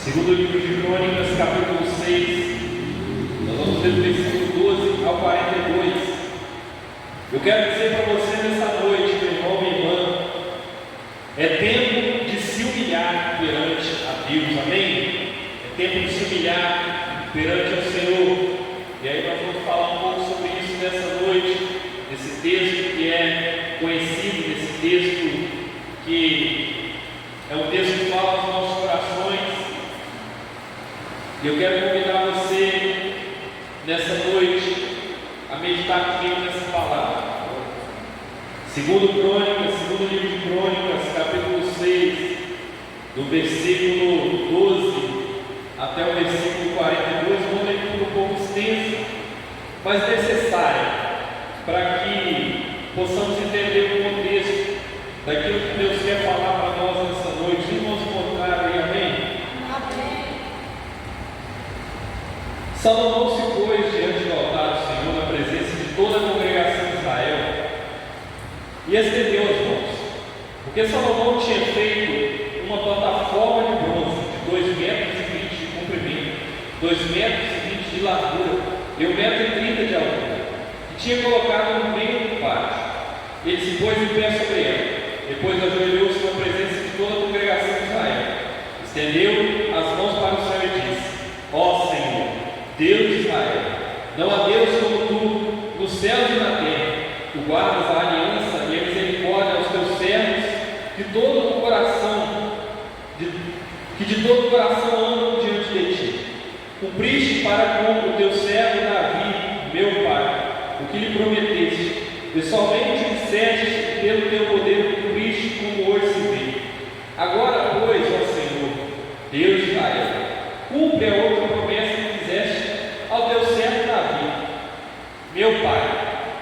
Segundo livro de Crônicas, capítulo 6, nós vamos ler do versículo 12 ao 42. Eu quero dizer para você nessa noite, meu irmão, minha irmã, é tempo de se humilhar perante a Deus, amém? É tempo de se humilhar perante o Senhor. E aí nós vamos falar um pouco sobre isso nessa noite, nesse texto que é conhecido, nesse texto que é um texto que fala aos nossos corações. E eu quero convidar você nessa noite a meditar comigo nessa palavra. Segundo livro de Crônicas, capítulo 6, do versículo 12 até o versículo 42, uma leitura um pouco extensa, mas necessária, para que possamos entender o contexto daquilo que Deus quer falar para nós nessa noite. Irmãos, encontrar aí, amém? Amém. Salomão se pôs diante do altar do Senhor na presença de toda a congregação de Israel e estendeu as mãos, porque Salomão tinha feito uma plataforma de bronze de 2,20 metros de comprimento, 2,20 metros de largura e 1,30 metros de altura, e tinha colocado no meio do pátio. Ele se pôs em pé sobre ela, depois ajoelhou-se na presença de toda a congregação de Israel, estendeu as mãos para o céu e disse: Ó Senhor, Deus de Israel, não há Deus como tu, nos céus e na terra. Tu guardas a aliança e a misericórdia aos teus servos, que de todo o coração andam diante de ti. Cumpriste para com o teu servo Davi, meu pai, o que lhe prometeste. Pessoalmente disseste que pelo teu poder cumpriste, como hoje se vê. Agora, pois, ó Senhor, Deus de Israel, cumpre a outra promessa que fizeste ao teu servo Davi, meu pai,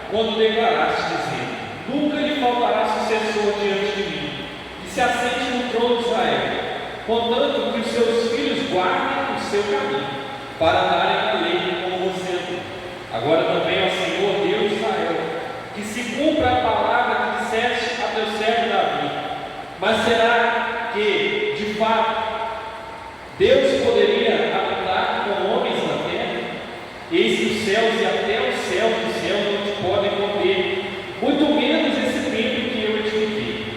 quando declaraste, dizendo: nunca lhe faltará sucessor diante de mim, que se assente no trono de Israel, contanto que os seus filhos guardem o seu caminho, para andarem na lei como você andou. Agora também, ó Senhor, Deus de Israel, que se cumpra a palavra que disseste a teu servo Davi. Mas será que, de fato, Deus poderia habitar com homens na terra? Eis que os céus e até os céus dos céus não te podem conter, muito menos esse templo que eu edifiquei.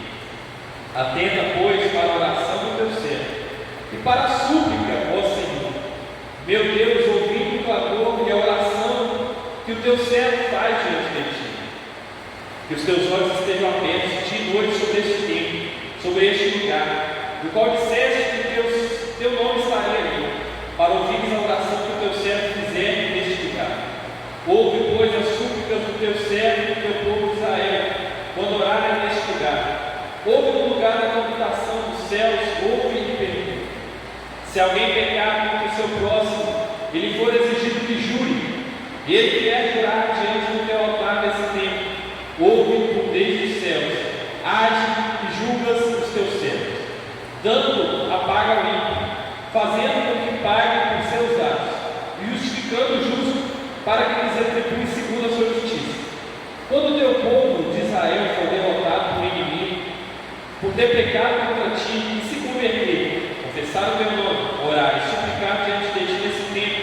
Atenta, pois, para a oração do teu servo e para a súplica, ó Senhor, meu Deus, ouvindo o clamor e a oração que o teu servo faz diante de ti. Que os teus olhos estejam abertos dia e noite sobre este templo, sobre este lugar, do qual disseste que teu nome estaria ali, para ouvires a oração que o teu servo fizer neste lugar. Ouve, pois, as súplicas do teu servo e do teu povo de Israel, quando orarem neste lugar. Ouve no lugar da habitação dos céus, ouve e pergunta. Se alguém pecar contra o seu próximo, ele for exigido que jure, e ele quer jurar diante do teu altar nesse tempo, ouve por desde os céus, age e julgas os teus servos, dando a paga ao ímpio, fazendo com que pague por seus atos, e justificando o justo, para que lhes retribui segundo a sua justiça. Quando o teu povo de Israel for derrotado por inimigo, por ter pecado contra ti e se converter, confessar o teu nome, orar e suplicar diante de ti nesse tempo,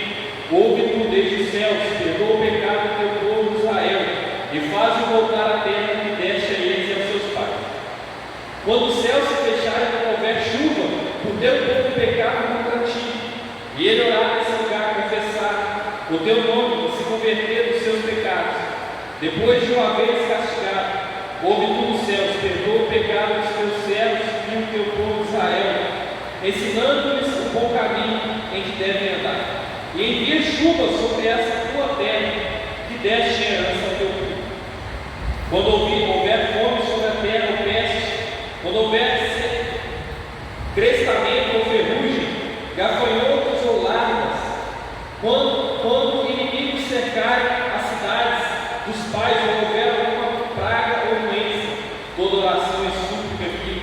ouve tu desde os céus, perdoa o pecado do teu povo de Israel, e faz-o voltar à terra que deste a eles e aos seus pais. Quando os céus se fecharem e não houver chuva, por teu povo pecado contra ti, e ele orar nesse lugar, confessar o teu nome e se converter dos seus pecados, depois de uma vez castigado, ouve tu nos céus, perdoa o pecado dos teus servos e o teu povo de Israel, ensinando-lhes o bom caminho em que devem andar, e envia chuva sobre essa tua terra que deste em herança ao teu povo. Quando houver fome sobre a terra ou peste, quando houver crestamento ou ferrugem, gafanhotos ou larvas, quando inimigos cercarem as cidades dos pais, ou houver alguma praga ou doença, toda oração e súplica que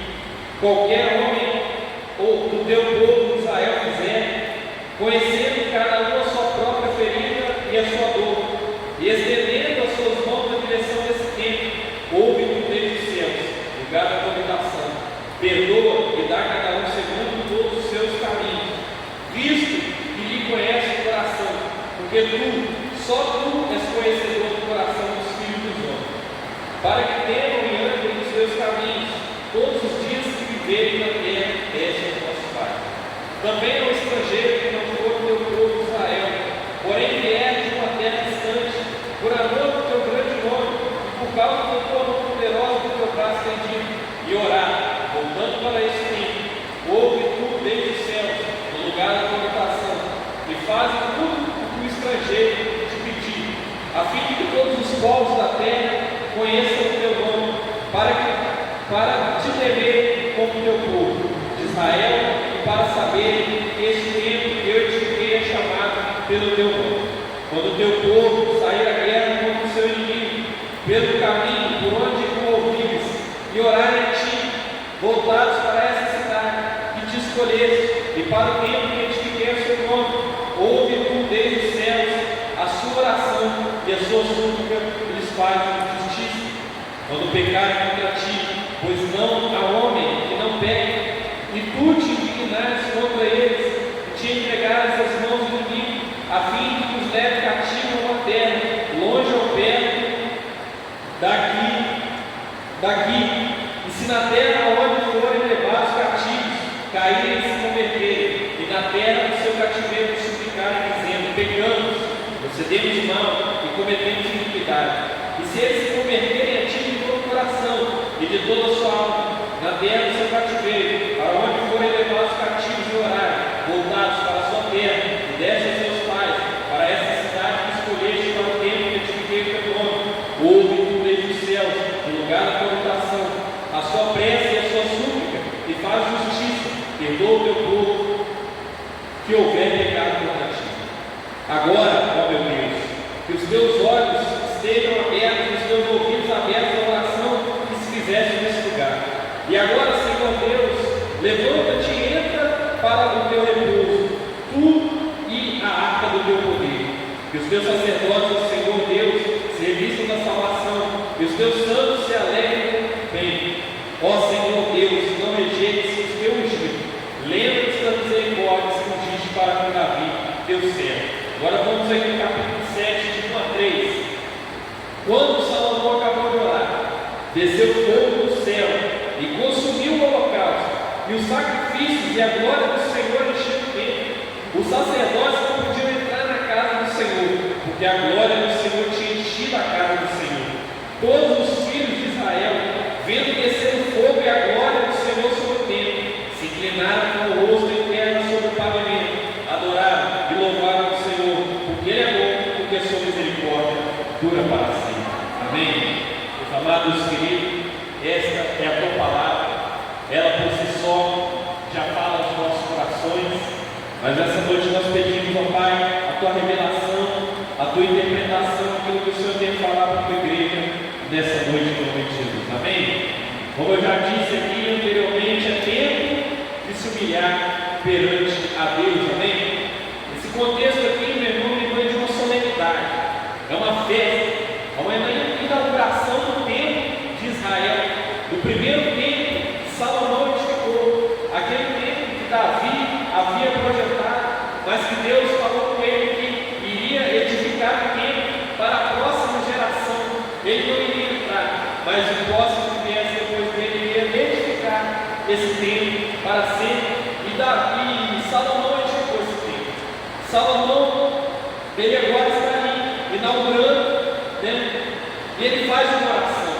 qualquer homem ou do teu povo de Israel fizer, conhecendo cada um a sua própria ferida e a sua dor, e estendendo as suas mãos na direção desse tempo, ouve tu desde os céus, lugar da tua habitação, perdoa e dá a cada um segundo todos os seus caminhos, porque só tu és conhecedor do coração dos filhos dos homens, para que temam e andem nos teus caminhos, todos os dias que viverem na terra que deste aos nossos pais. Também ao estrangeiro que não for o teu povo Israel, porém vier de uma terra distante, por amor do teu grande nome, e por causa da tua mão poderosa do teu braço estendido, e orar, voltando para este tempo, ouve tu desde os céus, no lugar da tua habitação, e faz tudo o que o estrangeiro te pedir, a fim de que todos os povos da terra conheçam o teu nome, para te temer como teu povo de Israel, e para saber que este tempo eu te tenha chamado pelo teu nome. Quando o teu povo sair à guerra contra o seu inimigo, pelo caminho por onde o ouvires, e orarem a ti, voltados para essa cidade que te escolheste, e para o tempo que edifiquei o seu nome, ouve tu desde os céus a sua oração e a sua súplica, e lhes faz justiça. Quando pecarem contra ti, pois não há homem que não peque, e tu te indignares contra eles, e te entregares às mãos do inimigo, a fim de que os leve cativo a uma terra, longe ou perto daqui, e se na terra onde forem levados cativos, caírem e se converterem, e na terra do seu cativeiro suplicarem, dizendo: pecamos, procedemos mal e cometemos iniquidade. E se eles se converterem a ti de todo o coração e de toda a sua alma, na terra do seu cativeiro, para onde forem levados cativos e orarem, voltados para a sua terra, e desce aos seus pais, para essa cidade que escolheste para o tempo que edifiquei o teu nome, ouve tu desde os céus, no lugar da tua habitação, a sua prece e a sua súplica, e faz justiça, perdoa o teu povo, que houver pecado contra ti. Agora, ó meu Deus, que os teus olhos estejam abertos e os teus ouvidos abertos à oração que se fizeste nesse lugar. E agora, Senhor Deus, levanta-te e entra para o teu repouso, tu e a arca do teu poder. Que os teus sacerdotes, Senhor Deus, se revistam da salvação, e os teus santos se alegrem bem. Ó Senhor Deus, não rejeites os teus ungidos. Lembra-te da misericórdia que ungiste para com Davi, teu servo. Agora vamos aqui no capítulo 7, de 1 a 3. Quando Salomão acabou de orar, desceu fogo do céu e consumiu o holocausto, e os sacrifícios e a glória do Senhor encheu o templo. Os sacerdotes não podiam entrar na casa do Senhor, porque a glória do Senhor tinha enchido a casa do Senhor. Todos os filhos de Israel, vendo descer o fogo e a glória do Senhor sobre o templo, se inclinaram com o rosto em terra sobre o pavimento, adoraram e louvaram o Senhor, porque Ele é bom, porque a sua misericórdia dura para sempre. Amém? Meus amados queridos, esta é a tua palavra, ela por si só já fala aos nossos corações, mas essa noite nós pedimos, ó Pai, a tua revelação, a tua interpretação, aquilo que o Senhor tem falado para a tua igreja nessa noite, em nome de Jesus. Amém? Como eu já disse aqui anteriormente, é tempo de se humilhar perante a Deus. Amém? Esse contexto aqui, meu irmão, me é de uma solenidade, é uma festa, é uma inauguração do templo de Israel, do primeiro templo que Salomão edificou, aquele templo que Davi havia projetado, mas que Deus falou com ele que iria edificar o templo para a próxima geração. Ele não iria entrar, mas o próximo que viesse depois dele iria edificar esse templo para sempre. E Salomão edificou esse templo. Salomão, ele agora está ali, inaugurando, né? E ele faz uma oração.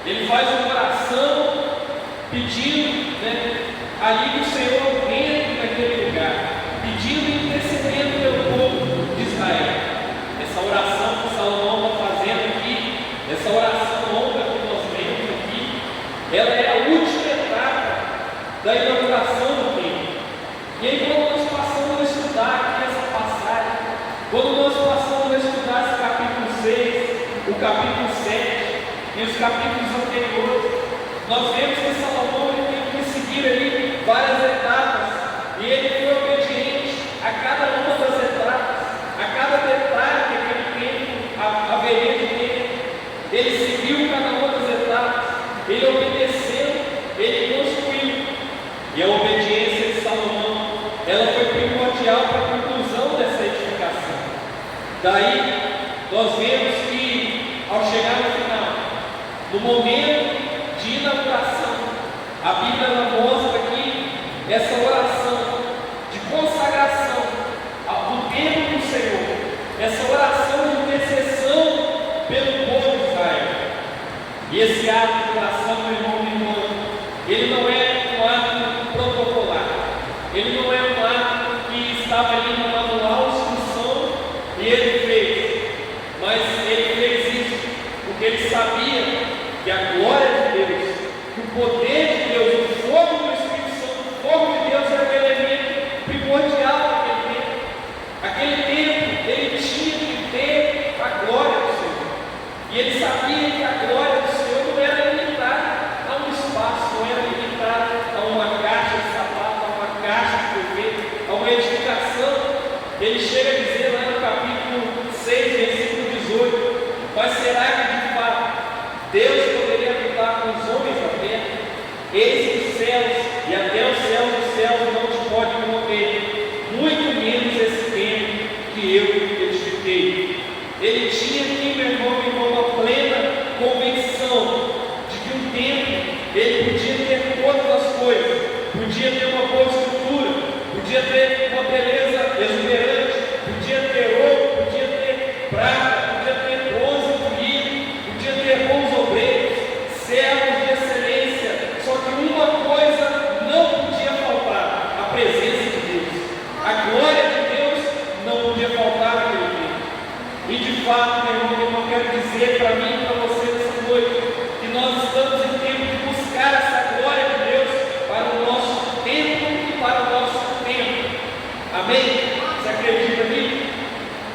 Ele faz uma oração pedindo, né, ali que o Senhor entre naquele lugar, pedindo e intercedendo pelo povo de Israel. Essa oração que Salomão está fazendo aqui, essa oração longa que nós vemos aqui, ela é a última etapa da inauguração do templo. E aí, quando nós passamos a estudar aqui essa passagem, quando nós passamos a estudar esse capítulo 6, o capítulo 7 e os capítulos anteriores, nós vemos que Salomão teve que seguir ali várias etapas, e ele foi obediente a cada uma das etapas, a cada detalhe que aquele templo haveria de ter. Ele seguiu cada uma das etapas, ele obedeceu, ele construiu. E a obediência de Salomão, ela foi primordial para a conclusão dessa edificação. Daí, nós vemos que, ao chegar no final, no momento de inauguração, a Bíblia ela mostra aqui essa oração de consagração do templo do Senhor, essa oração de intercessão pelo povo de Israel. E esse ato de oração, meu irmão e irmã, ele não é um ato protocolar, ele não é um ato que estava ali no manual de instrução e ele fez, mas ele fez isso porque ele sabia que a glória de Deus, que o poder de Deus, o fogo do Espírito Santo, o fogo de Deus era o elemento primordial daquele tempo. Aquele tempo, ele tinha que ter a glória do Senhor. E ele sabia que a glória do Senhor não era limitada a um espaço, não era limitada a uma caixa de sapato, a uma caixa que foi feita, a uma edificação. Ele chega a dizer lá no capítulo 6, versículo 18: mas será que de fato Deus poderia habitar com os homens da terra? Eis que os céus e até os céus dos céus não te pode conter, muito menos esse templo que eu edifiquei. Ele tinha aqui, meu irmão, uma plena convicção de que um templo, ele podia ter todas as coisas, podia ter uma boa estrutura, podia ter uma beleza exuberante, podia ter ouro, podia ter prata, podia ter bronze polido, podia ter bons obreiros, servos de excelência, só que uma coisa não podia faltar: a presença de Deus, a glória de Deus não podia faltar naquele tempo. E de fato, meu irmão, eu quero dizer para mim e para você nessa noite, que nós estamos em tempo de buscar essa glória de Deus para o nosso tempo e para o nosso tempo. Amém? Você acredita nisso?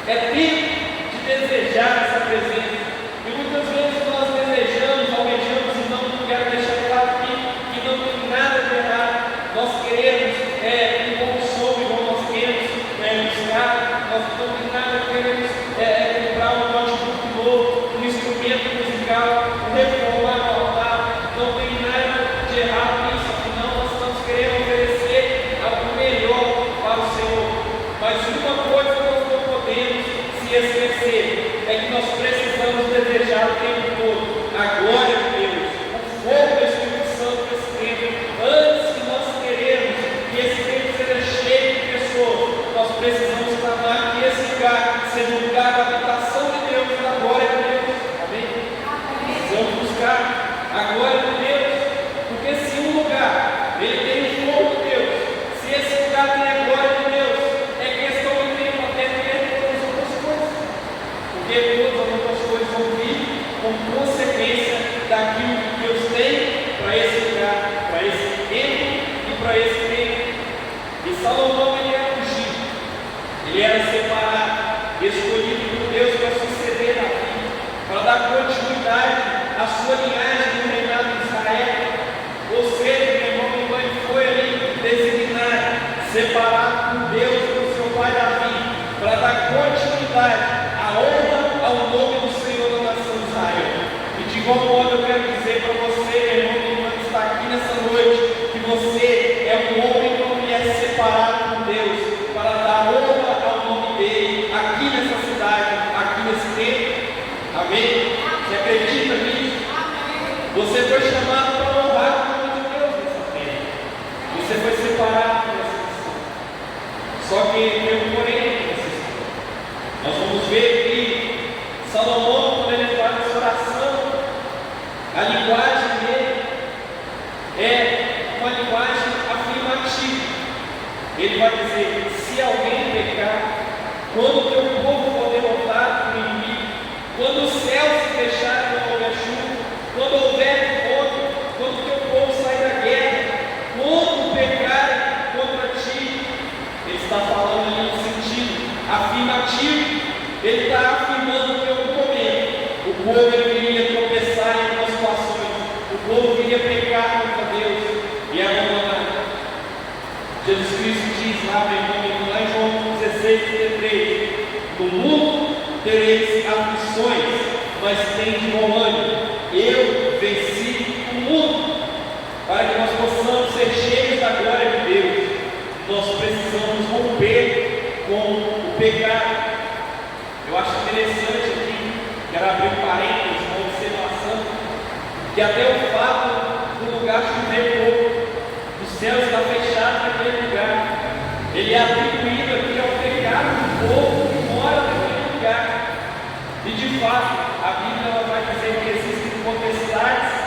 É tempo de desejar essa presença. E muitas vezes nós desejamos, almejamos, e não quero deixar claro aqui que não tem nada de errado. Nós queremos um bom som, igual nós queremos buscar, nós não tem nada, queremos comprar um notebook novo, um instrumento musical, reformar o altar. Não tem nada de errado nisso, afinal nós estamos querendo oferecer algo melhor para o Senhor. Mas uma coisa nós não podemos se esquecer, é que nós precisamos desejar o tempo todo a glória de Deus, o fogo do Espírito Santo nesse tempo. Antes que nós queremos que esse tempo seja cheio de pessoas, nós precisamos clamar que esse lugar seja um lugar da habitação de Deus e da glória de Deus. Amém? Precisamos buscar a glória de Deus, porque se um lugar ele tem o fogo de Deus, se esse lugar tem a glória de Deus, é questão de tempo até ter todas as outras coisas, porque todas as outras coisas vão vir como consequência daquilo que Deus tem para esse lugar, para esse tempo e para esse tempo. E Salomão, ele era ungido, ele era separado, escolhido por Deus para suceder na vida, para dar continuidade à sua linhagem no reinado de Israel. Ou seja, meu irmão e irmã, ele foi ali designado, separado por Deus e por seu pai Davi, para dar continuidade à honra ao nome do Senhor da nação de Israel. E de igual modo eu quero dizer para você, meu irmão e irmã, que está aqui nessa noite, que você é um homem e uma mulher separado por Deus, para dar honra ao nome dele, aqui nessa cidade, aqui nesse tempo. Amém? Você acredita nisso? Você foi chamado para honrar o nome de Deus nessa terra. Você foi separado por essa missão. Só que tem um porém nessa história. Nós vamos ver que Salomão, quando ele faz essa oração, a linguagem dele é uma linguagem afirmativa. Ele vai dizer: se alguém pecar, quando o teu povo for derrotado por inimigo, quando os céus se fecharem não houver chuva, quando houver fome, quando o teu povo sair da guerra, quando pecarem contra ti. Ele está falando ali no sentido afirmativo. Ele está afirmando que em algum momento o povo iria tropeçar em algumas situações, o povo iria pecar contra Deus e abandonar. Jesus Cristo diz lá, meu irmão, lá em João 16:33: no mundo tereis aflições, mas tende bom ânimo, eu venci o mundo. Para que nós possamos ser cheios da glória de Deus, nós precisamos romper com o pecado. Eu Eu acho interessante aqui, quero abrir um parênteses, uma observação, que até o fato do lugar chover pouco, o céu está fechado naquele lugar, ele é atribuído aqui ao pecado do povo que mora naquele lugar. E de fato, a Bíblia ela vai dizer que existem potestades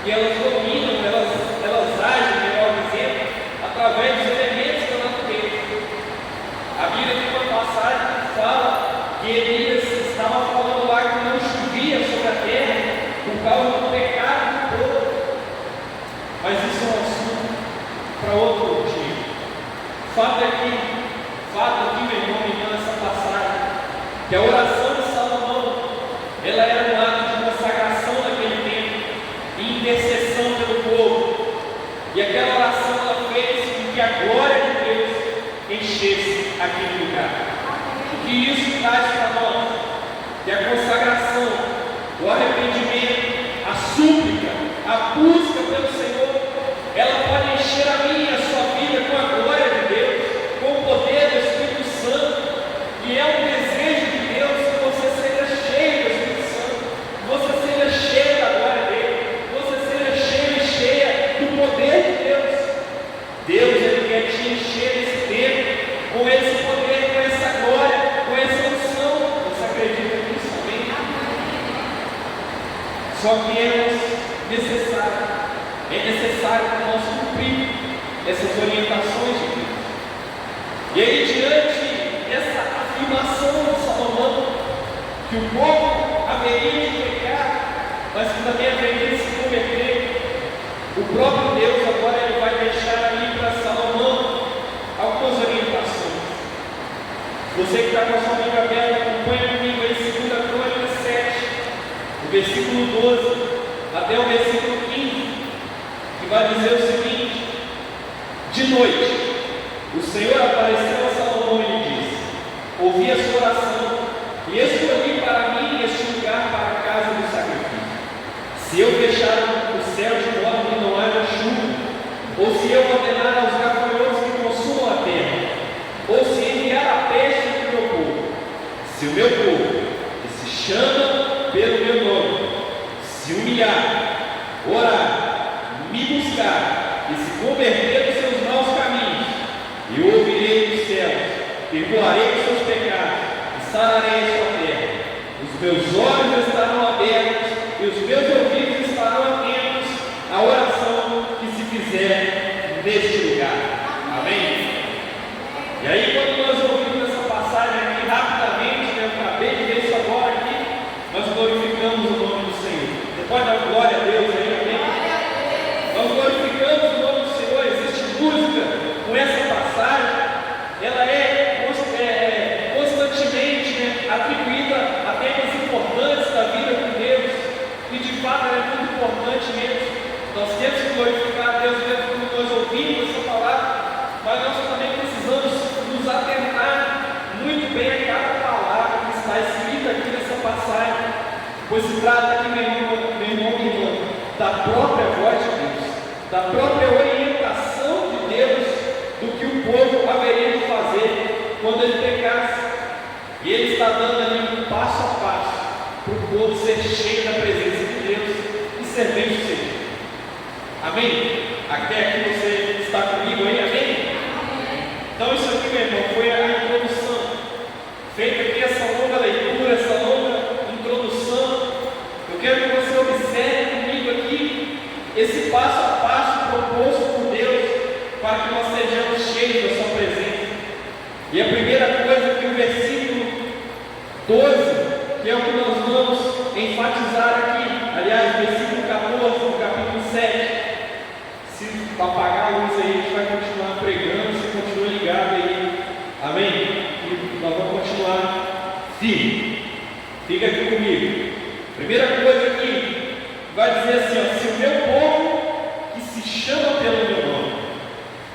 e elas dominam, elas agem, melhor dizendo, através dos elementos da natureza. A Bíblia tem uma passagem que fala que Elias estava falando lá que não chovia sobre a terra por causa do pecado do povo. Mas isso é um assunto para outro dia. Fato aqui, meu irmão, me dando essa passagem, que a oração de Salomão, ela era um ato de consagração naquele tempo, e intercessão pelo povo. E aquela oração ela fez com que a glória de Deus enchesse aquele lugar. O que isso traz para nós? Que a consagração, o arrependimento, a súplica, a busca pelo Senhor, ela pode encher a minha e a sua vida com a glória de Deus, com o poder do Espírito Santo. E é um desejo de Deus que você seja cheio do Espírito Santo, que você seja cheio da glória dele, que você seja cheio e cheia do poder de Deus. Deus ele quer te encher nesse tempo com esse poder, com essa glória, com essa unção. Você acredita nisso? Amém? Só que é necessário que nós cumprir essas orientações de Deus. E aí, diante dessa afirmação de Salomão, que o povo haveria de pecar, mas que também haveria de se converter, o próprio Deus agora ele vai deixar ali para Salomão algumas orientações. Você que está com a sua Bíblia aberta, acompanha comigo aí 2 Crônicas 7, o versículo 12 até o versículo 15, que vai dizer o seguinte: de noite, o Senhor apareceu a Salomão e lhe disse: ouvi a sua oração e escolhi para mim este lugar para a casa do sacrifício. Se eu fechar o céu de modo que não haja chuva, ou se eu ordenar aos gafanhotos que consumam a terra, ou se enviar a peste entre o meu povo, se o meu povo, que se chama pelo meu nome, se humilhar, orar, me buscar e se converter dos seus maus caminhos, eu ouvirei dos céus, perdoarei os seus pecados e sararei a sua terra. Os meus olhos estarão abertos e os meus ouvidos estarão atentos à oração que se fizer neste lugar. Amém? E aí, quando nós ouvimos essa passagem aqui rapidamente, eu acabei de ver isso agora aqui, nós glorificamos o nome do Senhor. Você pode dar glória a Deus aí, amém? Nós glorificamos o nome do Senhor. Existe música com essa passagem, ela é constantemente atribuída a temas importantes da vida com Deus, e de fato ela é muito importante mesmo. Nós temos que glorificar a Deus mesmo quando nós ouvimos essa palavra, mas nós também precisamos nos atentar muito bem a cada palavra que está escrita aqui nessa passagem, pois se trata aqui, meu irmão, minha irmã, da própria voz de Deus, da própria orientação de Deus do que o povo haveria de fazer quando ele pecasse. E ele está dando ali um passo a passo para o povo ser cheio da presença de Deus e servir o Senhor. Amém? Até aqui você está comigo aí, amém? Então isso aqui, meu irmão, foi a introdução. Feita aqui essa longa leitura, essa longa introdução, eu quero que você observe comigo aqui esse passo a passo proposto por Deus para que nós sejamos cheios da sua presença. E a primeira coisa que o versículo 12, que é o que nós vamos enfatizar aqui, aliás, versículo 14, do capítulo 7. Se apagar a luz aí, a gente vai continuar pregando, você continua ligado aí, amém? E nós vamos continuar firme. Fica aqui comigo. Primeira coisa aqui, vai dizer assim, ó, se o meu povo, que se chama pelo meu nome,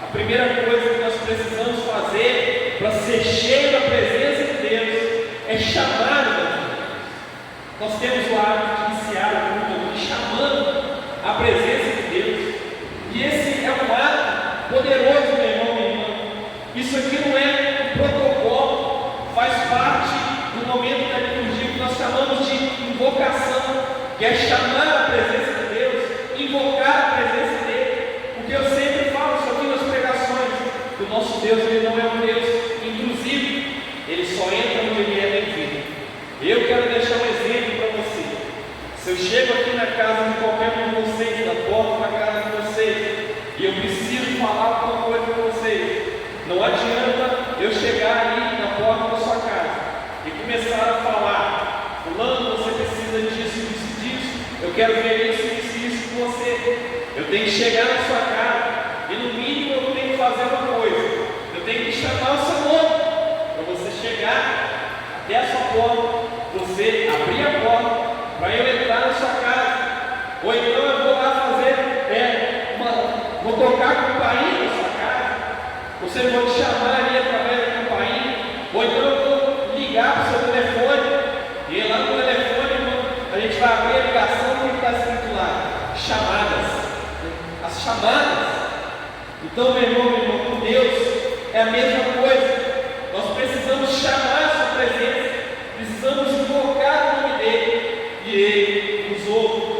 a primeira coisa que nós precisamos fazer para ser cheio da presença de Deus é chamar o Deus. Nós temos o hábito de iniciar o culto aqui chamando a presença de Deus, e esse é um ato poderoso, meu irmão, minha irmã. Isso aqui não é um protocolo, faz parte do momento da chamamos de invocação, que é chamar a presença de Deus, invocar a presença dele. Porque eu sempre falo isso aqui nas pregações, que o nosso Deus, ele não é um Deus inclusive, ele só entra onde ele é bem-vindo. Eu quero deixar um exemplo para você. Se eu chego aqui na casa de qualquer um de vocês, na porta da casa de vocês, e eu preciso falar alguma coisa para vocês, não adianta eu chegar ali na porta da sua casa e começar a falar: fulano, você precisa disso, disso, disso, eu quero ver isso com você. Eu tenho que chegar na sua casa e no mínimo eu tenho que fazer uma coisa: eu tenho que chamar o seu nome, para você chegar até a sua porta, você abrir a porta para eu entrar na sua casa. Ou então eu vou lá fazer vou tocar a campainha na sua casa, você vai te chamar ali através da campainha, ou então eu vou ligar para o seu telefone, e lá no telefone a gente vai abrir a ligação, o que está escrito lá? Chamadas. As chamadas. Então, meu irmão, com Deus é a mesma coisa. Nós precisamos chamar a sua presença, precisamos invocar o nome dele, e ele nos ouve.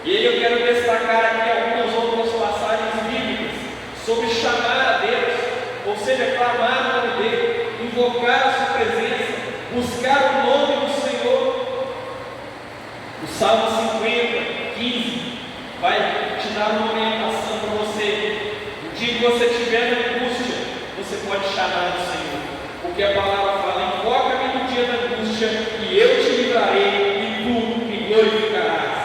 E aí eu quero destacar aqui algumas outras passagens bíblicas sobre chamar a Deus, ou seja, clamar o nome dele, invocar a sua presença, buscar o nome do Senhor. O Salmo 50, 15 vai te dar uma orientação para você. No dia que você estiver na angústia, você pode chamar o Senhor, porque a palavra fala: invoca-me no dia da angústia e eu te livrarei e tu me glorificarás.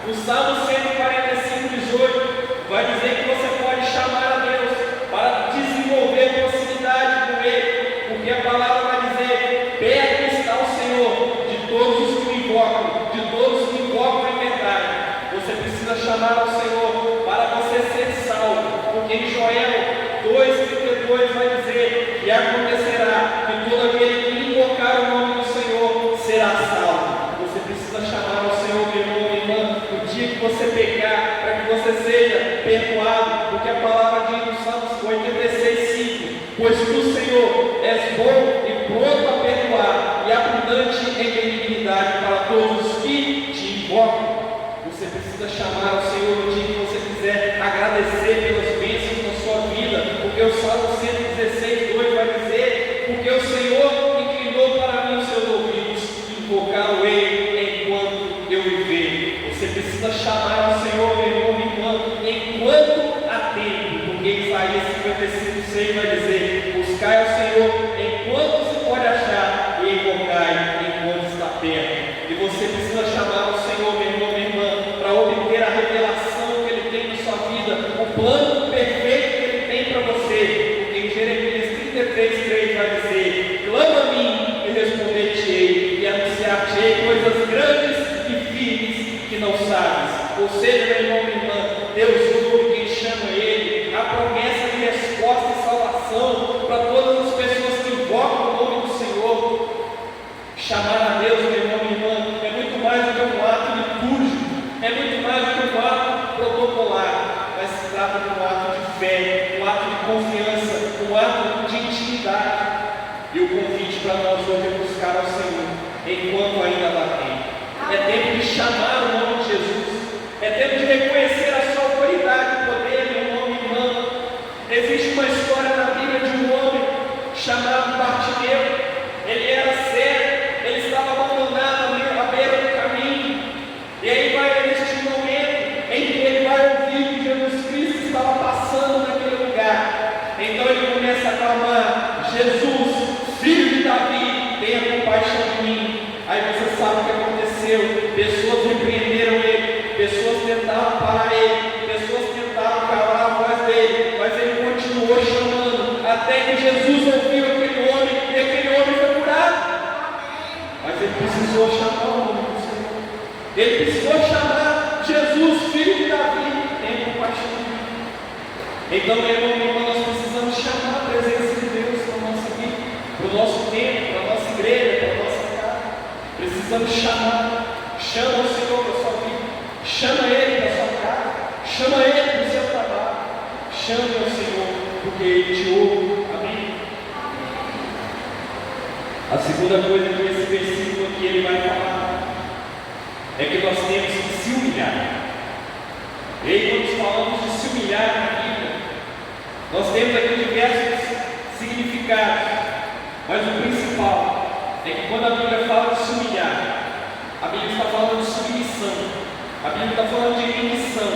O Salmo 145, 18 vai dizer que você pode chamar a Deus para desenvolver proximidade com Ele, porque a palavra vai dizer: perto está o Senhor de todos os que o invocam, de todos os que invocam em verdade. Você precisa chamar ao Senhor para você ser salvo, porque em Joel 2,32 vai dizer que acontecerá que todo aquele que invocar o nome do Senhor será salvo. Você precisa chamar ao Senhor, meu irmão, minha irmã, no dia que você pecar, para que você seja perdoado, porque a palavra diz no Salmos 86,5: pois tu, Senhor, és bom e pronto a perdoar e abundante em benignidade para todos os que te invocam. Você precisa chamar ao Senhor no dia que você quiser agradecer pelas bênçãos na sua vida, porque o Salmo 116,2 vai dizer: porque o Senhor inclinou para mim os seus ouvidos, invocar-o Ele enquanto eu viver. Você precisa chamar ao Senhor, meu irmão, minha irmã, enquanto há tempo, porque Isaías 55,6 vai dizer: buscai ao Senhor enquanto se pode achar, e invocai enquanto está perto. E você precisa chamar ao Senhor, meu irmão, minha irmã, para obter a revelação que Ele tem na sua vida, o plano perfeito que Ele tem para você. Porque em Jeremias 33,3 vai dizer: clama a mim e responder-te-ei, e anunciar-te-ei coisas grandes e firmes que não sabes. Ou seja, meu irmão, minha irmã, Deus ouve quem chama Ele. A promessa de resposta e salvação para todas as pessoas que invocam o nome do Senhor. Chamar a Deus, meu irmão, minha irmã, é muito mais do que um ato litúrgico, é muito mais do que um ato protocolar, mas se trata de um ato de fé, um ato de confiança, um ato de intimidade. E o convite para nós hoje é buscar ao Senhor enquanto ainda dá tempo. É tempo de chamar o nome de Jesus, é tempo de reconhecer a sua autoridade e poder, meu irmão, minha irmã. Existe uma história na Bíblia de um homem chamado Bartimeu. Ele era cego, ele estava abandonado à beira do caminho, e aí vai existir um momento em que ele vai ouvir que Jesus Cristo estava passando naquele lugar. Então ele começa a clamar: Jesus, filho de Davi, tenha compaixão de mim. Aí você sabe o que aconteceu: pessoas repreenderam ele, pessoas tentaram parar ele, pessoas tentaram calar a voz dele, mas ele continuou chamando, até que Jesus ouviu aquele homem, e aquele homem foi curado. Mas ele precisou chamar o nome do Senhor, ele precisou chamar: Jesus, filho de Davi, tenha compaixão de mim. Então, meu irmão, minha irmã, nós precisamos chamar a presença de Deus para a nossa vida, para o nosso tempo, para a nossa igreja, para a nossa casa. Precisamos chamar. Chama o Senhor para a sua vida, chama Ele para a sua casa, chama Ele para o seu trabalho. Chame o Senhor, porque Ele te ouve. Amém? A segunda coisa que esse versículo aqui ele vai falar é que nós temos que se humilhar. E aí, quando falamos de se humilhar na Bíblia, nós temos aqui diversos significados, mas o principal é que quando a Bíblia fala de se humilhar, a Bíblia está falando de submissão, a Bíblia está falando de rendição,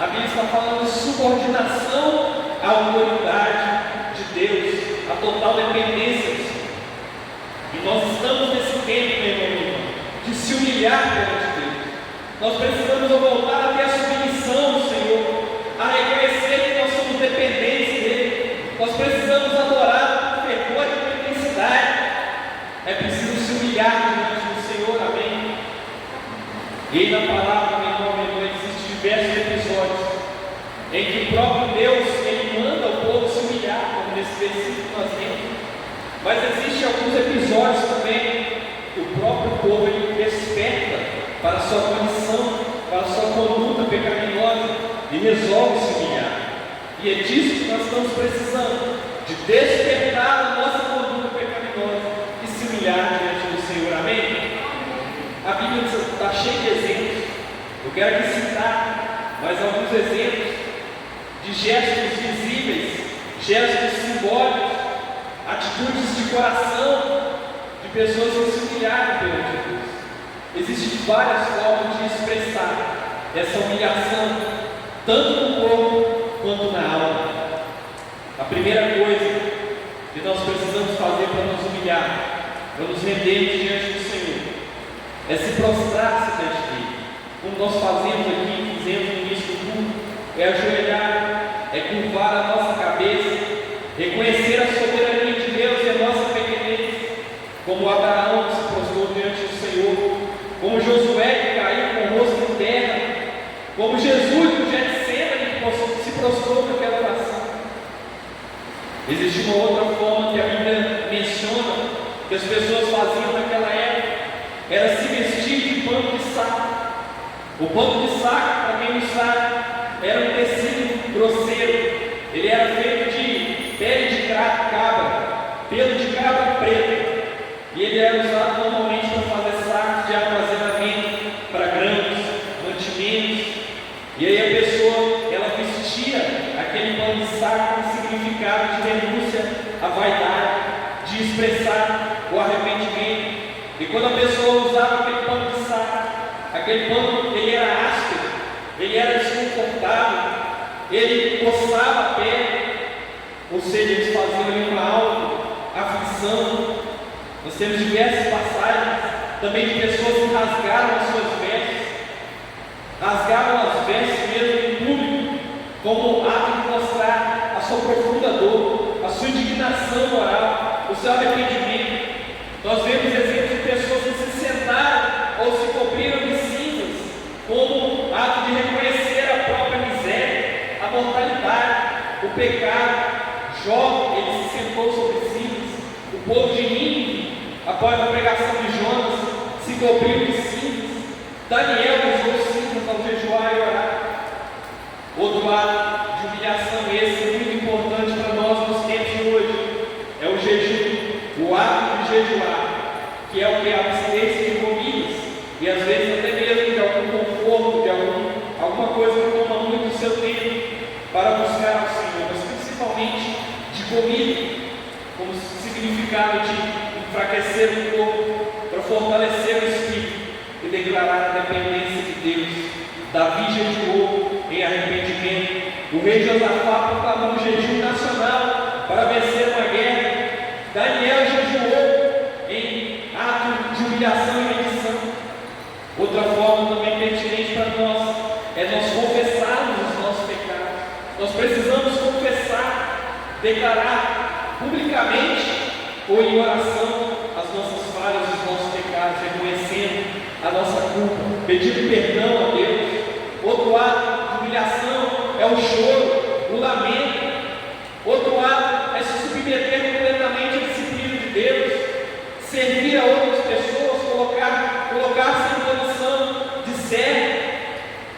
a Bíblia está falando de subordinação à autoridade de Deus, a total dependência do Senhor. E nós estamos nesse tempo, meu irmão, de se humilhar perante Deus. Nós precisamos voltar a ter a submissão do Senhor, a reconhecer que nós somos dependentes dEle. Nós precisamos adorar com fervor e com intensidade. É preciso se humilhar diante do Senhor, amém? E aí na palavra, meu irmão, existem diversos episódios em que o próprio Deus, Ele manda o povo se humilhar, como nesse versículo que nós temos. Mas existem alguns episódios também que o próprio povo ele desperta para a sua condição, para a sua conduta pecaminosa e resolve se humilhar. E é disso que nós estamos precisando, de despertar a nossa conduta pecaminosa e se humilhar diante do Senhor, amém? A Bíblia está cheia de exemplos. Eu quero aqui citar mais alguns exemplos de gestos visíveis, gestos simbólicos, atitudes de coração de pessoas que se humilharam perante Deus. Existem várias formas de expressar essa humilhação, tanto no corpo quanto na alma. A primeira coisa que nós precisamos fazer para nos humilhar, para nos rendermos diante do Senhor, é se prostrar-se diante dele. Como nós fazemos aqui, fizemos no início do culto, é ajoelhar, é curvar a nossa cabeça, reconhecer a soberania de Deus e a nossa pequenez, como Abraão que se prostrou diante do Senhor, como Josué que caiu com o rosto em terra, como Jesus no Getsemane que se prostrou naquela oração. Existe uma outra forma que a Bíblia menciona que as pessoas faziam naquela época, era se vestir de pano de saco. O pano de saco, para quem não sabe, era um tecido grosseiro. Ele era feito de pele de cabra, pelo de cabra preta, e ele era usado normalmente para fazer sacos de armazenamento para grãos, mantimentos. E aí a pessoa, ela vestia aquele pano de saco com significado de renúncia à vaidade, de expressar o arrependimento. E quando a pessoa usava aquele pano de saco, aquele pano ele era áspero, ele era desconfortável, ele coçava a pele, ou seja, eles faziam ali uma auto-aflição. Nós temos diversas passagens também de pessoas que rasgaram as suas vestes, rasgaram as vestes mesmo em público, como ato de mostrar a sua profunda dor, a sua indignação moral, o seu arrependimento. Nós vemos exemplos de pessoas que se sentaram ou se cobriram de cinzas, como ato de reconhecer a própria miséria, a mortalidade, o pecado. Jó, ele se sentou sobre cinzas. O povo de Nínive, após a pregação de Jonas, se cobriu de cinzas. Daniel usou cinzas ao jejuar e orar. Outro ato de humilhação esse muito importante para nós nos tempos de hoje é o jejum, o ato de jejuar, que é o que? A abstinência de comidas, e às vezes até mesmo de algum conforto, de alguma coisa que toma muito o seu tempo para buscar ao Senhor, mas principalmente de comida, como significado de enfraquecer o corpo, para fortalecer o espírito e declarar a dependência de Deus. Davi jejuou em arrependimento. O rei Josafá proclamou um jejum nacional para vencer uma guerra. Daniel jejuou em ato de humilhação e rendição. Outra forma também pertinente para nós é nós confessarmos os nossos pecados. Nós precisamos confessar, declarar publicamente ou em oração as nossas falhas, os nossos pecados, reconhecendo a nossa culpa, pedindo perdão a Deus. Outro ato de humilhação é o choro, o lamento. Outro ato é se submeter completamente à disciplina de Deus, servir a outras pessoas, colocar-se em condição de servo.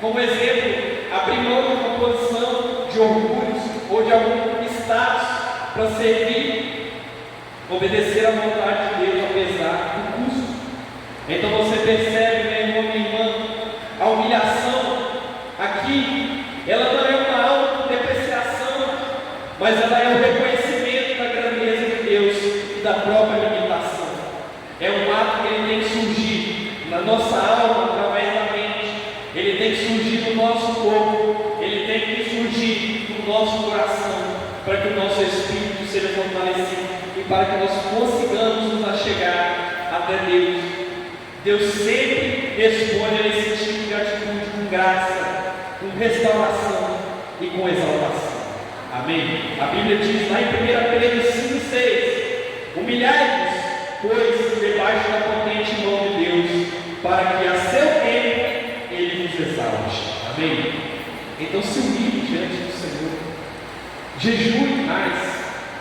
Como exemplo, abrir mão de uma posição de orgulhos ou de algum status para servir. obedecer à vontade de Deus apesar do custo. Então você percebe, meu irmão, minha irmã, a humilhação aqui, ela não é uma autodepreciação, mas ela é o reconhecimento da grandeza de Deus e da própria limitação. É um ato que ele tem que surgir na nossa alma através da mente, ele tem que surgir no nosso corpo, ele tem que surgir no nosso coração, para que o nosso espírito seja fortalecido e para que nós consigamos nos achegar até Deus. Deus sempre responde a esse tipo de atitude com graça, com restauração e com exaltação. Amém? A Bíblia diz lá em 1 Pedro 5,6: humilhai-vos, pois, debaixo da potente mão de Deus, para que a seu tempo Ele vos exalte. Amém? Então se humilhe diante do Senhor, jejue mais,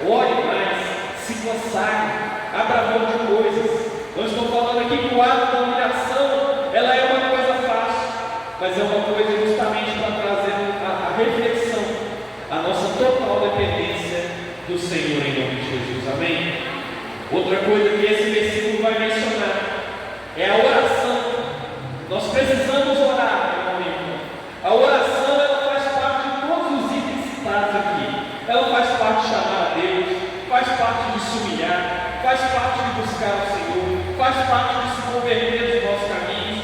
ore mais, se consagre, abra mão de coisas. Não estou falando aqui que o ato da humilhação, ela é uma coisa fácil, mas é uma coisa justamente para trazer a reflexão, a nossa total dependência do Senhor em nome de Jesus. Amém? Outra coisa que esse versículo vai mencionar é a oração. Nós precisamos orar, meu irmão. A oração, ela faz parte de todos os itens citados aqui. Ela faz parte de chamar a Deus, faz parte de se humilhar, faz parte de buscar o Senhor, faz parte de se converter nos nossos caminhos.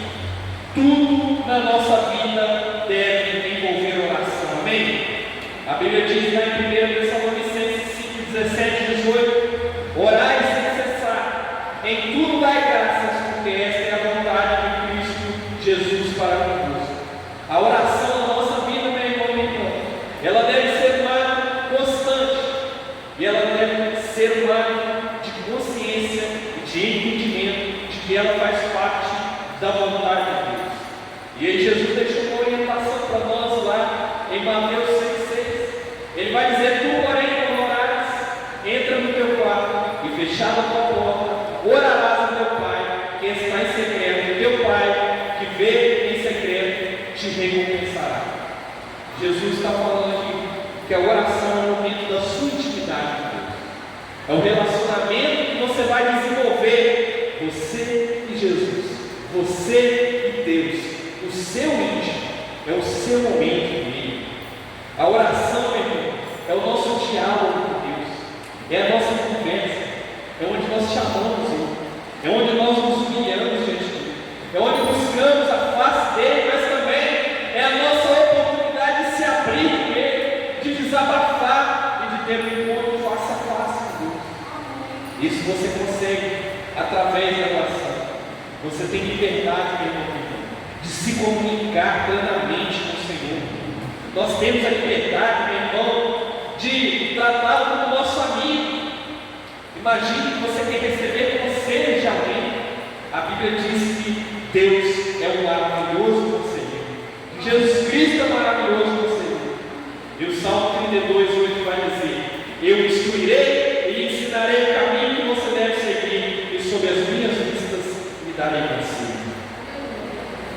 Tudo na nossa vida deve envolver oração. Amém? A Bíblia diz lá em 1 Tessalonicenses 5, 17 e 18: orai sem cessar, em tudo dai graças, porque esta é a vontade de Cristo Jesus para convosco. A oração na nossa vida, meu irmão, minha irmã, ela deve ser uma constante, e ela deve ser uma de consciência e de entendimento de que ela faz parte da vontade de Deus. E aí Jesus deixou uma orientação para nós lá em Mateus 6,6. Ele vai dizer: tu, porém, quando orares, entra no teu quarto e fechada a tua porta, orarás ao teu Pai que está em secreto, e teu Pai que vê em secreto te recompensará. Jesus está falando aqui que a oração é o momento da sua intimidade com Deus. É o relacionamento que você vai desenvolver, você e Jesus, você e Deus. O seu íntimo é o seu momento com Ele. A oração, meu irmão, é o nosso diálogo com Deus, é a nossa conversa, é onde nós chamamos Ele, é onde nós nos humilhamos diante dele, é onde buscamos a face dele, mas também é a nossa oportunidade de se abrir com Ele, de desabafar e de ter um encontro face a face com Deus. Isso você consegue através da oração. Você tem liberdade, meu irmão, de se comunicar plenamente com o Senhor. Nós temos a liberdade, meu irmão, de tratá-lo como nosso amigo. Imagine que você quer receber conselhos de alguém. A Bíblia diz que Deus é um maravilhoso conselheiro, que Jesus Cristo é maravilhoso conselheiro. E o Salmo 32:8 vai dizer: eu instruirei e ensinarei o caminho que você deve seguir, e sob as minhas vistas me darei conselho.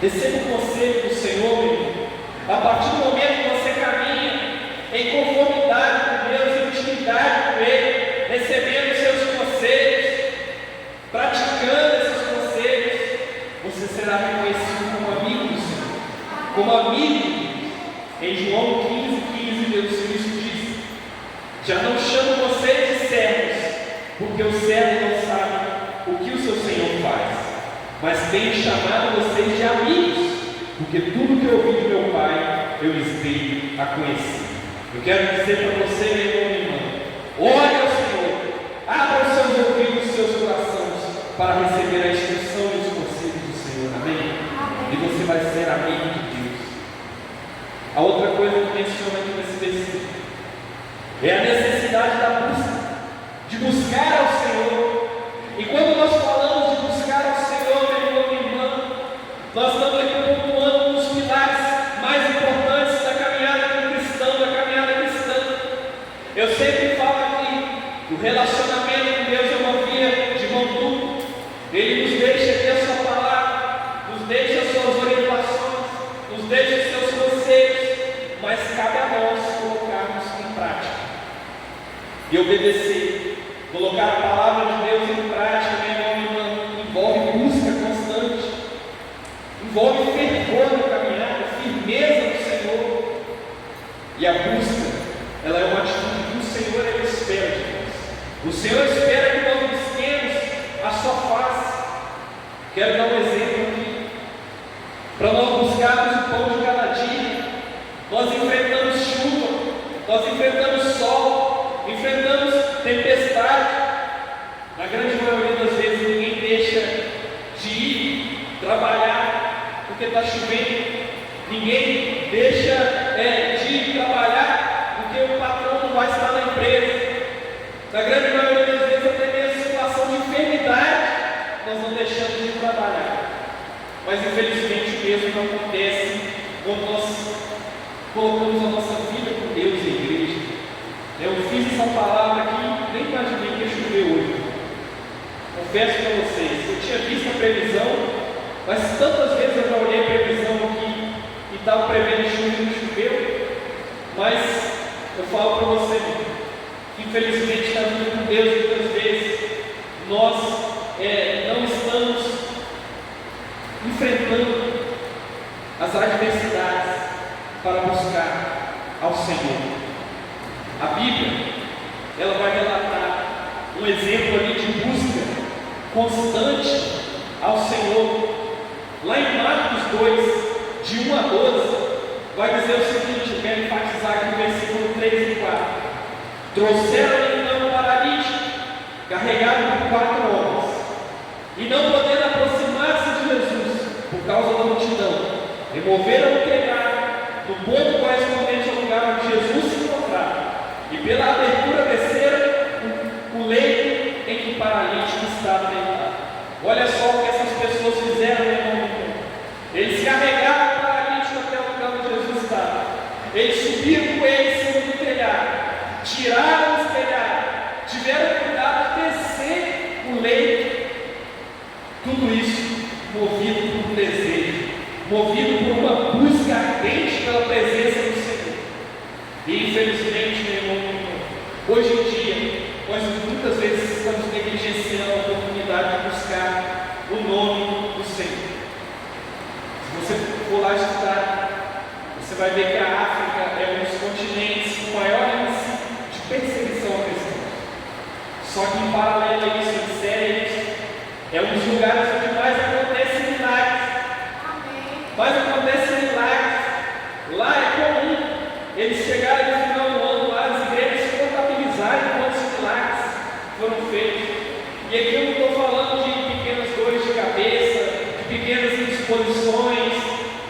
Receba o conselho do Senhor, meu irmão. A partir do momento que você caminha em conformidade com Deus, em intimidade com Ele, recebendo seus conselhos, praticando esses conselhos, você será reconhecido como amigo do Senhor, como amigo de Deus. Em João 15:15, Deus Cristo diz: já não chamo vocês de servos, porque o servo não sabe o que o seu Senhor faz, mas tenho chamado vocês de amigos, porque tudo que eu ouvi do meu Pai, eu lhes dei a conhecer. Eu quero dizer para você, meu irmão e irmã, ore ao Senhor, abra os seus ouvidos, os seus corações, para receber a instrução e os conselhos do Senhor. Amém? E você vai ser amigo de Deus. A outra coisa que menciona aqui nesse versículo é a necessidade da busca, de buscar ao Senhor. E quando nós falamos de buscar ao Senhor, meu irmão e irmã, nós estamos aqui pontuando um dos pilares mais importantes da caminhada do cristão, da caminhada cristã. Eu sempre falo aqui, o relacionamento com Deus é uma via de mão dupla. Ele nos deixa ter a sua palavra, nos deixa as suas orientações, nos deixa os seus conselhos, mas cabe a nós colocarmos em prática e obedecer, colocar a palavra Senhor espera que nós busquemos a sua face. Quero dar um exemplo aqui. Para nós buscarmos o pão de cada dia, nós enfrentamos chuva, nós enfrentamos sol, enfrentamos tempestade. Na grande maioria das vezes ninguém deixa de ir trabalhar porque está chovendo, ninguém deixa de ir trabalhar porque o patrão não vai estar na empresa. Na grande maioria das vezes, até mesmo situação de enfermidade, nós não deixamos de trabalhar. Mas infelizmente o mesmo não acontece quando nós colocamos a nossa vida com Deus e a igreja. Eu fiz essa palavra aqui, nem imaginei que ia chover hoje. Confesso para vocês, eu tinha visto a previsão, mas tantas vezes eu já olhei a previsão aqui e estava prevendo chuva e não choveu. Mas eu falo para você, que infelizmente na vida com Deus, muitas vezes, nós não estamos enfrentando as adversidades para buscar ao Senhor. A Bíblia, ela vai relatar um exemplo ali de busca constante ao Senhor. Lá em Marcos 2, de 1 a 12, vai dizer o seguinte, eu quero enfatizar aqui no versículo 3 e 4. Trouxeram então um paralítico, carregado por 4 homens, e não podendo aproximar-se de Jesus, por causa da multidão, removeram o telhado do ponto correspondente ao lugar onde Jesus se encontrava, e pela abertura desceram o leito em que o paralítico estava deitado. Olha só o que essas pessoas fizeram, meu irmão. Eles carregaram o paralítico até o lugar onde Jesus estava. Eles subiram com ele em cima do telhado, tiraram os telhados, tiveram cuidado de descer o leito. Tudo isso movido por um desejo, movido por uma busca ardente pela presença do Senhor. E infelizmente, meu irmão, hoje em dia, nós muitas vezes estamos negligenciando a oportunidade de buscar o nome do Senhor. Se você for lá estudar, você vai ver que a África é um dos continentes com maior índice de perseguição a cristãos. Só que em paralelo a isso, em série, é um dos lugares onde mais acontecem milagres. Mais acontecem milagres. Lá é comum eles chegarem no final do ano, lá as igrejas se contabilizarem quantos milagres foram feitos. E aqui eu não estou falando de pequenas dores de cabeça, de pequenas indisposições.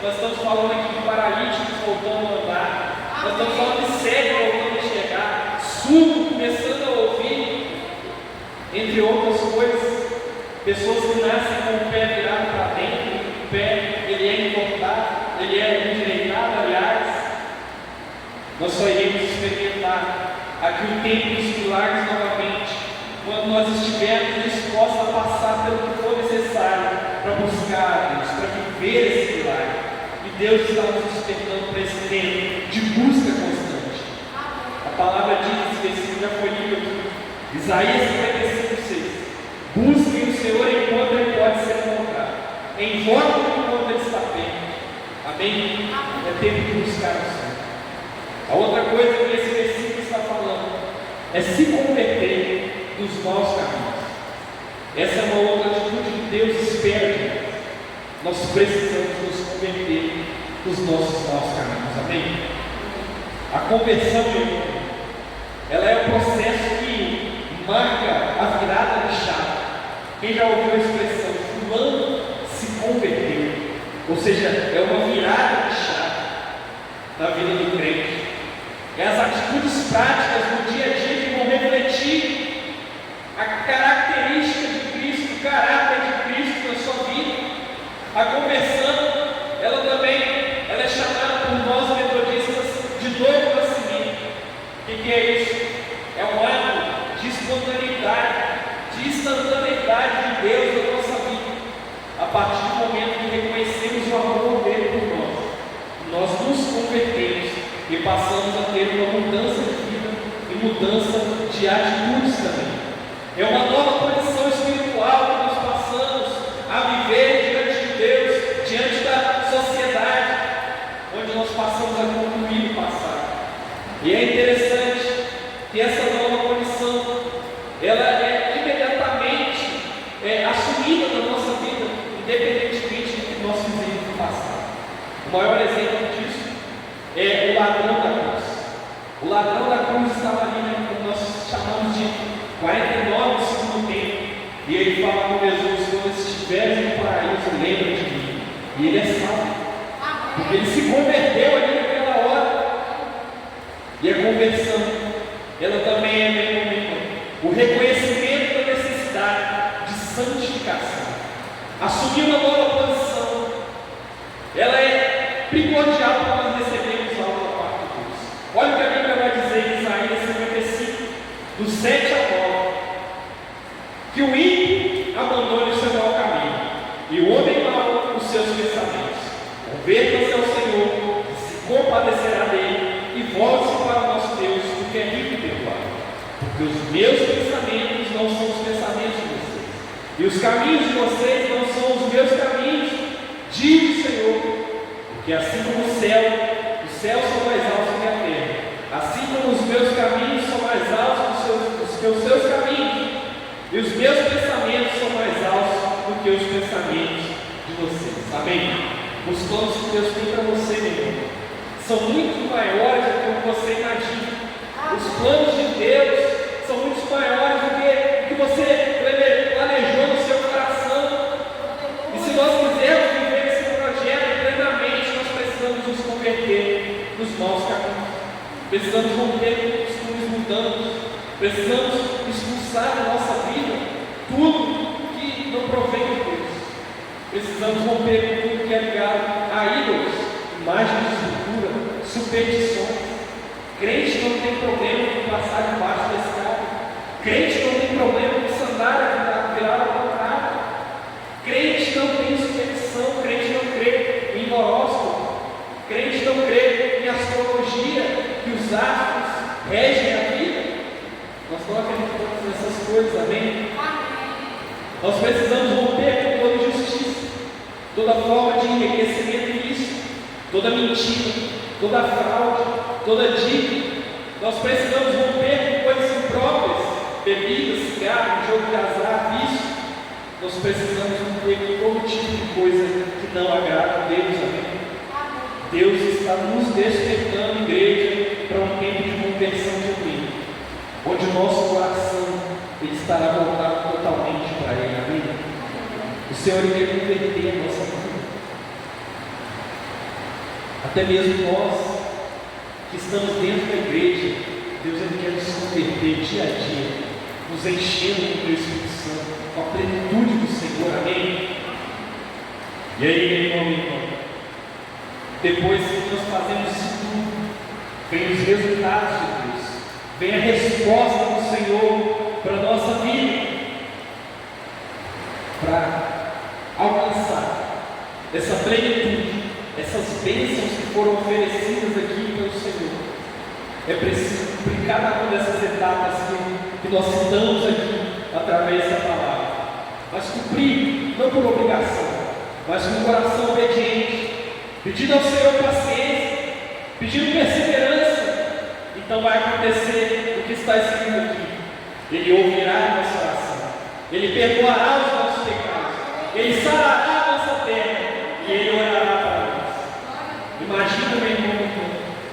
Nós estamos falando aqui de paralíticos voltando a andar. Nós estamos falando de cego voltando a enxergar, surdo começando a ouvir, entre outras coisas. Pessoas que nascem com o pé virado para dentro, o pé ele é entortado, ele é endireitado, aliás. Nós só iremos experimentar aqui o tempo dos milagres novamente, quando nós estivermos dispostos a passar pelo que for necessário para buscar a Deus, para viver esse milagre. E Deus está nos despertando para esse tempo de busca constante. A palavra diz, esse versículo já foi lido aqui, Isaías 55:6. Busquem o Senhor enquanto Ele pode ser encontrado, invoquem enquanto Ele está perto. Amém? É tempo de buscar o Senhor. A outra coisa que esse versículo está falando é se converter dos maus caminhos. Essa é uma outra atitude que Deus espera de nós. Nós precisamos nos converter dos nossos maus caminhos. Amém? A conversão, meu irmão, ela é o processo que marca a virada de chave. Quem já ouviu a expressão fulano se converteu? Ou seja, é uma virada de chave na vida do crente. É as atitudes práticas do dia a dia que vão refletir a característica de Cristo, o caráter de Cristo na sua vida. A conversão, ela também é chamada por nós metodistas de novo nascimento. O que é isso? É um ato de espontaneidade, de instantaneidade de Deus na nossa vida. A partir do momento que reconhecemos o amor dele por nós, nós nos convertemos e passamos a ter uma mudança de vida e mudança de atitudes também. É uma nova condição espiritual que nós passamos a viver diante de Deus, diante da sociedade, onde nós passamos a concluir o passado. E é interessante que essa nova condição, ela é imediatamente assumida na nossa vida, independentemente do que nós fizemos no passado. O maior exemplo disso é o ladrão da cruz. O ladrão da cruz estava ali, né, como nós chamamos de 49 do segundo tempo. E ele fala com Jesus: quando estiveres no paraíso, lembra de mim. E ele é salvo, porque ele se converteu ali naquela hora. E a conversão, ela também é meio o reconhecimento da necessidade de santificação, assumir uma nova posição. Ela é primordial para nós recebermos algo da parte de Deus. Olha o que a Bíblia vai dizer em Isaías 55, do 7 ao 9: que o ímpio abandone o seu mau caminho, e o homem mau os seus pensamentos. Converta-se ao Senhor, que se compadecerá dele, e volte-se para o nosso Deus, porque é rico e perdoado. Porque os meus pensamentos não são os pensamentos de vocês, e os caminhos de vocês não são os meus caminhos, diz o Senhor. Porque assim como os céus são mais altos que a terra, assim como os meus caminhos são mais altos que os seus caminhos, e os meus pensamentos são mais altos do que os pensamentos de vocês. Amém? Os planos que Deus tem para você, meu irmão, são muito maiores do que o que você imagina. Os planos de Deus são muito maiores do que o que você planejou no seu coração. E se nós quisermos viver esse projeto plenamente, nós precisamos nos converter nos maus caminhos. Precisamos romper com costumes mundanos. Precisamos expulsar da nossa vida tudo que não provém de Deus. Precisamos romper com tudo que é ligado a ídolos, imagens de escultura, superstições. Crente não tem problema com passar debaixo da escada. Crente não tem problema com sandália virar ao contrário. Crente não tem superstição. Crente não crê em horóscopo. Crente não crê em astrologia, que os astros regem a vida. Nós não acreditamos nessas coisas, amém? Nós precisamos romper com toda injustiça, toda forma de enriquecimento ilícito, toda mentira, toda fraude, toda dívida. Nós precisamos romper com coisas impróprias, bebidas, cigarro, jogo de azar, vício. Nós precisamos romper com todo tipo de coisa que não agrada a Deus, amém? Deus está nos despertando, igreja, para um tempo de conversão genuína, onde o nosso coração ele estará voltado totalmente para Ele, amém? O Senhor quer converter a nossa vida. Até mesmo nós que estamos dentro da igreja, Deus ele quer nos converter dia a dia, nos enchendo com o Espírito Santo, com a plenitude do Senhor, amém? E aí, meu irmão, depois que nós fazemos isso tudo, vem os resultados de Deus, vem a resposta do Senhor para a nossa vida, para alcançar essa plenitude, essas bênçãos que foram oferecidas aqui pelo Senhor. É preciso cumprir cada uma dessas etapas que nós citamos aqui através da palavra, mas cumprir não por obrigação, mas com um coração obediente, pedindo ao Senhor paciência, pedindo perseverança. Então vai acontecer o que está escrito aqui: Ele ouvirá a nossa oração, Ele perdoará os nossos pecados, Ele sarará a nossa terra e Ele orará para nós. Imagina, meu irmão,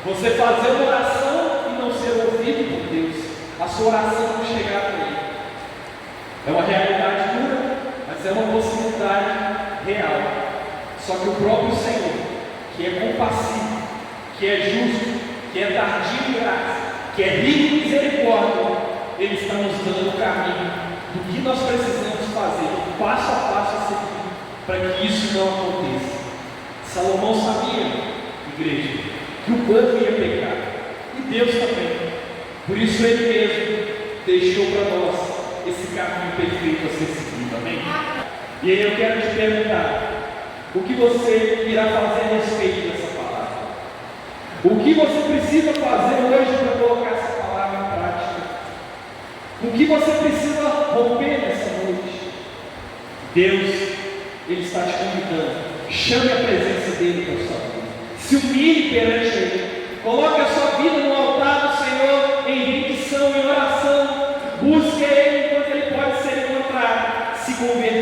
você fazer uma oração e não ser ouvido por Deus, a sua oração não chegar para Ele. É uma realidade dura, mas é uma possibilidade real. Só que o próprio Senhor, que é compassivo, que é justo, que é tardio em graça, que é rico em misericórdia, Ele está nos dando o caminho do que nós precisamos fazer, passo a passo a seguir, para que isso não aconteça. Salomão sabia, igreja, que o povo ia pecar, e Deus também. Por isso Ele mesmo deixou para nós esse caminho perfeito a ser seguido, amém? E aí eu quero te perguntar: o que você irá fazer a respeito dessa palavra? O que você precisa fazer hoje para colocar essa palavra em prática? O que você precisa romper nessa noite? Deus, Ele está te convidando. Chame a presença dEle para a sua vida. Se humilhe perante Ele. Coloque a sua vida no altar do Senhor em rendição, em oração. Busque Ele enquanto Ele converteu